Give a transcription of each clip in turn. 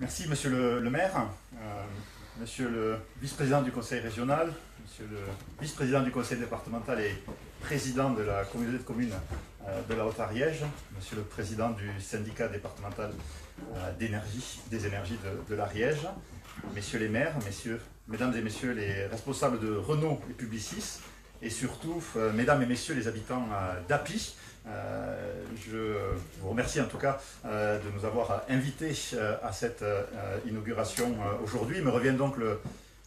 Merci, monsieur le maire, monsieur le vice-président du conseil régional, monsieur le vice-président du conseil départemental et président de la communauté de communes de la Haute-Ariège, monsieur le président du syndicat départemental des énergies de l'Ariège, messieurs les maires, mesdames et messieurs les responsables de Renault et Publicis, et surtout, mesdames et messieurs les habitants d'Appy. Je vous remercie en tout cas de nous avoir invités à cette inauguration aujourd'hui. Il me revient donc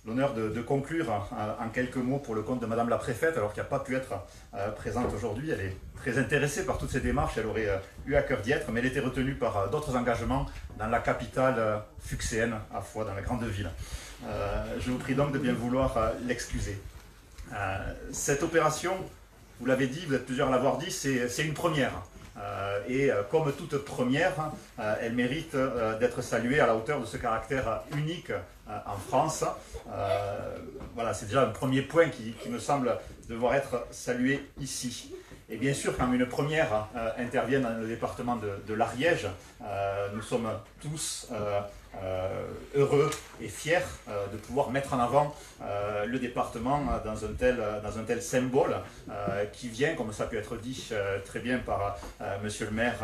l'honneur de conclure en quelques mots pour le compte de Madame la Préfète, alors qu'elle n'a pas pu être présente aujourd'hui. Elle est très intéressée par toutes ces démarches, elle aurait eu à cœur d'y être, mais elle était retenue par d'autres engagements dans la capitale fuxéenne, à la fois dans la grande ville. Je vous prie donc de bien vouloir l'excuser. Cette opération, vous l'avez dit, vous êtes plusieurs à l'avoir dit, c'est une première. Et comme toute première, elle mérite d'être saluée à la hauteur de ce caractère unique en France. Voilà, c'est déjà un premier point qui me semble devoir être salué ici. Et bien sûr, quand une première intervient dans le département de l'Ariège, nous sommes tous heureux et fiers de pouvoir mettre en avant le département dans un tel symbole qui vient, comme ça peut être dit très bien par monsieur le maire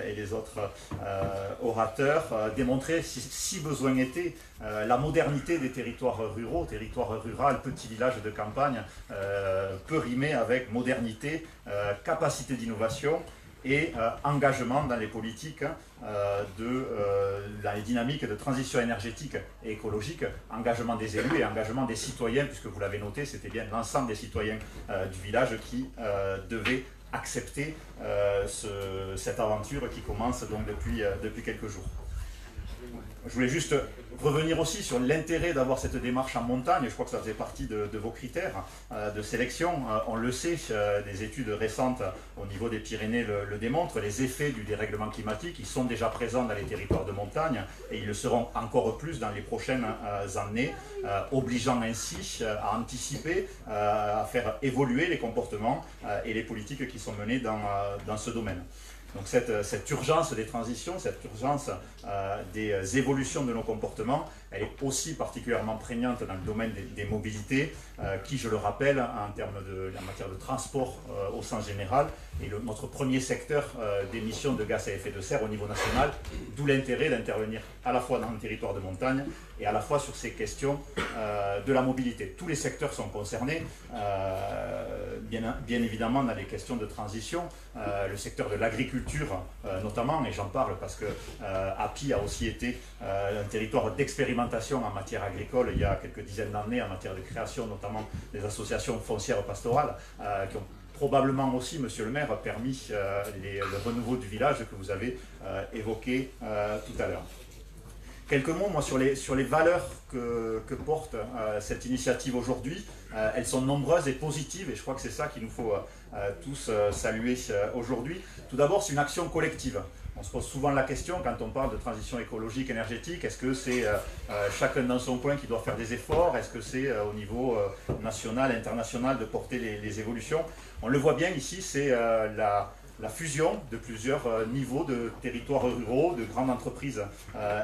et les autres orateurs, démontrer, si besoin était, la modernité des territoires ruraux, territoires rural, petits villages de campagne, peut rimer avec modernité, capacité d'innovation et engagement dans les politiques, dans les dynamiques de transition énergétique et écologique, engagement des élus et engagement des citoyens, puisque vous l'avez noté, c'était bien l'ensemble des citoyens du village qui devaient accepter cette aventure qui commence donc depuis quelques jours. Je voulais juste revenir aussi sur l'intérêt d'avoir cette démarche en montagne. Je crois que ça faisait partie de vos critères de sélection. On le sait, des études récentes au niveau des Pyrénées le démontrent. Les effets du dérèglement climatique, ils sont déjà présents dans les territoires de montagne et ils le seront encore plus dans les prochaines années, obligeant ainsi à anticiper, à faire évoluer les comportements et les politiques qui sont menées dans ce domaine. Donc cette urgence des transitions, cette urgence des évolutions de nos comportements, elle est aussi particulièrement prégnante dans le domaine des mobilités, qui, je le rappelle, en matière de transport au sens général, est notre premier secteur d'émissions de gaz à effet de serre au niveau national, d'où l'intérêt d'intervenir à la fois dans le territoire de montagne et à la fois sur ces questions de la mobilité. Tous les secteurs sont concernés, bien évidemment dans les questions de transition, le secteur de l'agriculture notamment, et j'en parle parce que Appy a aussi été un territoire d'expérimentation en matière agricole il y a quelques dizaines d'années, en matière de création notamment des associations foncières pastorales qui ont probablement aussi, monsieur le maire, permis le renouveau du village que vous avez évoqué tout à l'heure. Quelques mots moi, sur les valeurs que porte cette initiative aujourd'hui. Elles sont nombreuses et positives et je crois que c'est ça qu'il nous faut tous saluer aujourd'hui. Tout d'abord, c'est une action collective. On se pose souvent la question quand on parle de transition écologique, énergétique, est-ce que c'est chacun dans son coin qui doit faire des efforts? Est-ce que c'est au niveau national, international de porter les évolutions? On le voit bien ici, c'est la fusion de plusieurs niveaux de territoires ruraux, de grandes entreprises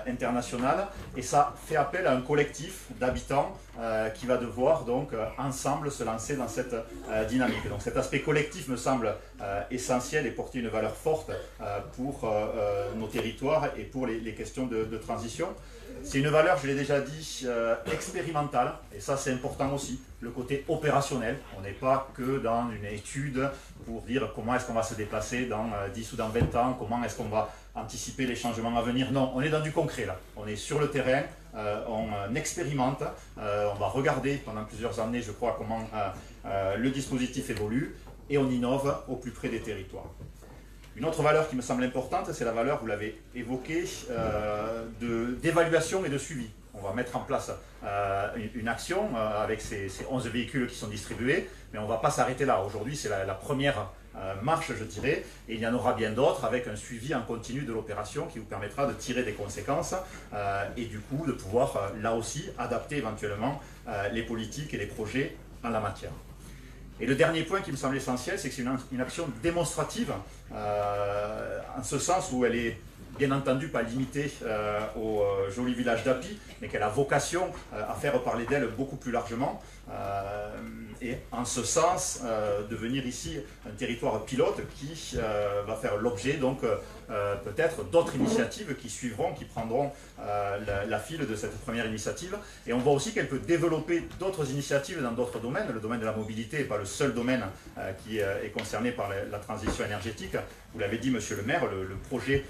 internationales, et ça fait appel à un collectif d'habitants qui va devoir donc ensemble se lancer dans cette dynamique. Donc cet aspect collectif me semble essentiel et porter une valeur forte pour nos territoires et pour les questions de transition. C'est une valeur, je l'ai déjà dit, expérimentale, et ça c'est important aussi, le côté opérationnel. On n'est pas que dans une étude pour dire comment est-ce qu'on va se déplacer dans 10 ou dans 20 ans, comment est-ce qu'on va anticiper les changements à venir. Non, on est dans du concret là, on est sur le terrain, on expérimente, on va regarder pendant plusieurs années, je crois, comment le dispositif évolue, et on innove au plus près des territoires. Une autre valeur qui me semble importante, c'est la valeur, vous l'avez évoquée, d'évaluation et de suivi. On va mettre en place une action avec ces 11 véhicules qui sont distribués, mais on ne va pas s'arrêter là. Aujourd'hui, c'est la première marche, je dirais, et il y en aura bien d'autres avec un suivi en continu de l'opération qui vous permettra de tirer des conséquences et du coup de pouvoir, là aussi, adapter éventuellement les politiques et les projets en la matière. Et le dernier point qui me semble essentiel, c'est que c'est une action démonstrative, en ce sens où elle est bien entendu pas limitée au joli village d'Api, mais qu'elle a vocation à faire parler d'elle beaucoup plus largement. Et en ce sens, devenir ici un territoire pilote qui va faire l'objet donc peut-être d'autres initiatives qui suivront, qui prendront la file de cette première initiative. Et on voit aussi qu'elle peut développer d'autres initiatives dans d'autres domaines. Le domaine de la mobilité n'est pas le seul domaine qui est concerné par la transition énergétique. Vous l'avez dit, monsieur le maire, le projet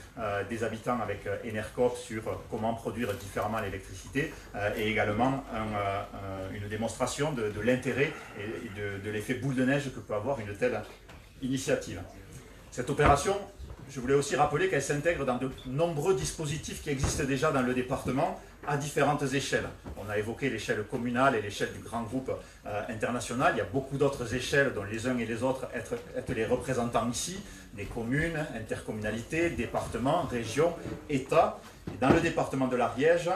des habitants avec Enercoop sur comment produire différemment l'électricité est également une démonstration de l'intérêt et de l'effet boule de neige que peut avoir une telle initiative. Cette opération, je voulais aussi rappeler qu'elle s'intègre dans de nombreux dispositifs qui existent déjà dans le département à différentes échelles. On a évoqué l'échelle communale et l'échelle du grand groupe international. Il y a beaucoup d'autres échelles dont les uns et les autres être les représentants ici, des communes, intercommunalités, départements, régions, États. Et dans le département de l'Ariège,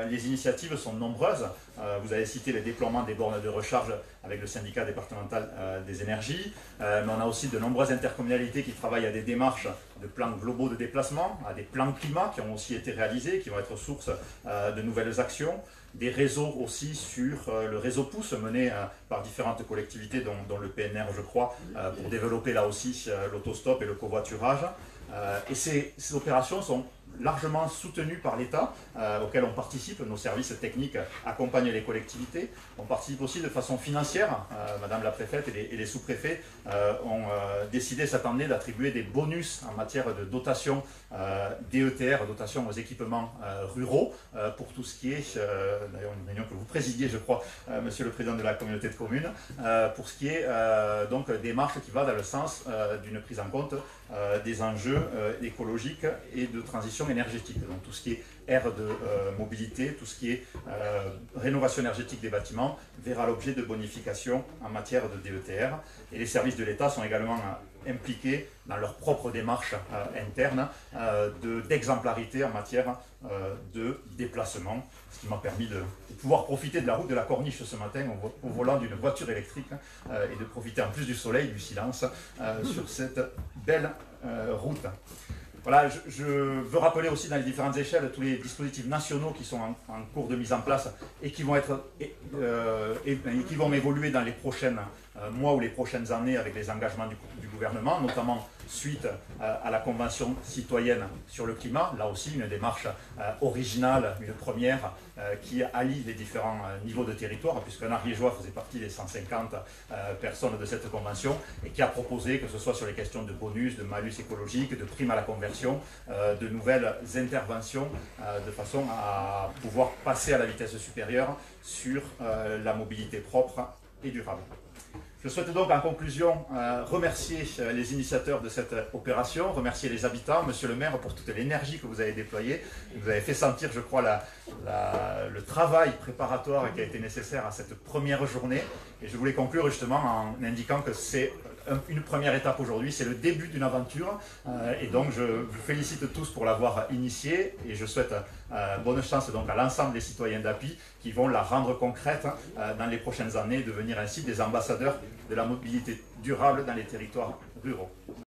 les initiatives sont nombreuses. Vous avez cité le déploiement des bornes de recharge avec le syndicat départemental des énergies, mais on a aussi de nombreuses intercommunalités qui travaillent à des démarches de plans globaux de déplacement, à des plans climat qui ont aussi été réalisés, qui vont être source de nouvelles actions, des réseaux aussi sur le réseau Pouce mené par différentes collectivités, dont le PNR, je crois, pour développer là aussi l'autostop et le covoiturage. Et ces opérations sont largement soutenues par l'État, auquel on participe. Nos services techniques accompagnent les collectivités. On participe aussi de façon financière. Madame la préfète et les sous-préfets ont décidé cette année d'attribuer des bonus en matière de dotation DETR, dotation aux équipements ruraux, pour tout ce qui est, d'ailleurs une réunion que vous présidiez, je crois, monsieur le président de la communauté de communes, pour ce qui est donc démarche qui va dans le sens d'une prise en compte des enjeux écologiques et de transition énergétique. Donc tout ce qui est aire de mobilité, tout ce qui est rénovation énergétique des bâtiments verra l'objet de bonifications en matière de DETR. Et les services de l'État sont également impliqués dans leur propre démarche interne d'exemplarité en matière de déplacement, ce qui m'a permis de pouvoir profiter de la route de la Corniche ce matin au volant d'une voiture électrique et de profiter en plus du soleil, du silence sur cette belle route. Voilà, je veux rappeler aussi dans les différentes échelles tous les dispositifs nationaux qui sont en cours de mise en place et qui vont qui vont évoluer dans les prochains mois ou les prochaines années avec les engagements du gouvernement, notamment suite à la Convention citoyenne sur le climat. Là aussi, une démarche originale, une première, qui allie les différents niveaux de territoire, puisqu'un Ariégeois faisait partie des 150 personnes de cette convention, et qui a proposé, que ce soit sur les questions de bonus, de malus écologique, de primes à la conversion, de nouvelles interventions, de façon à pouvoir passer à la vitesse supérieure sur la mobilité propre et durable. Je souhaite donc en conclusion remercier les initiateurs de cette opération, remercier les habitants, monsieur le maire, pour toute l'énergie que vous avez déployée. Vous avez fait sentir, je crois, le travail préparatoire qui a été nécessaire à cette première journée. Et je voulais conclure justement en indiquant que c'est une première étape aujourd'hui, c'est le début d'une aventure. Et donc je vous félicite tous pour l'avoir initiée et je souhaite bonne chance donc à l'ensemble des citoyens d'Api qui vont la rendre concrète dans les prochaines années, devenir ainsi des ambassadeurs de la mobilité durable dans les territoires ruraux.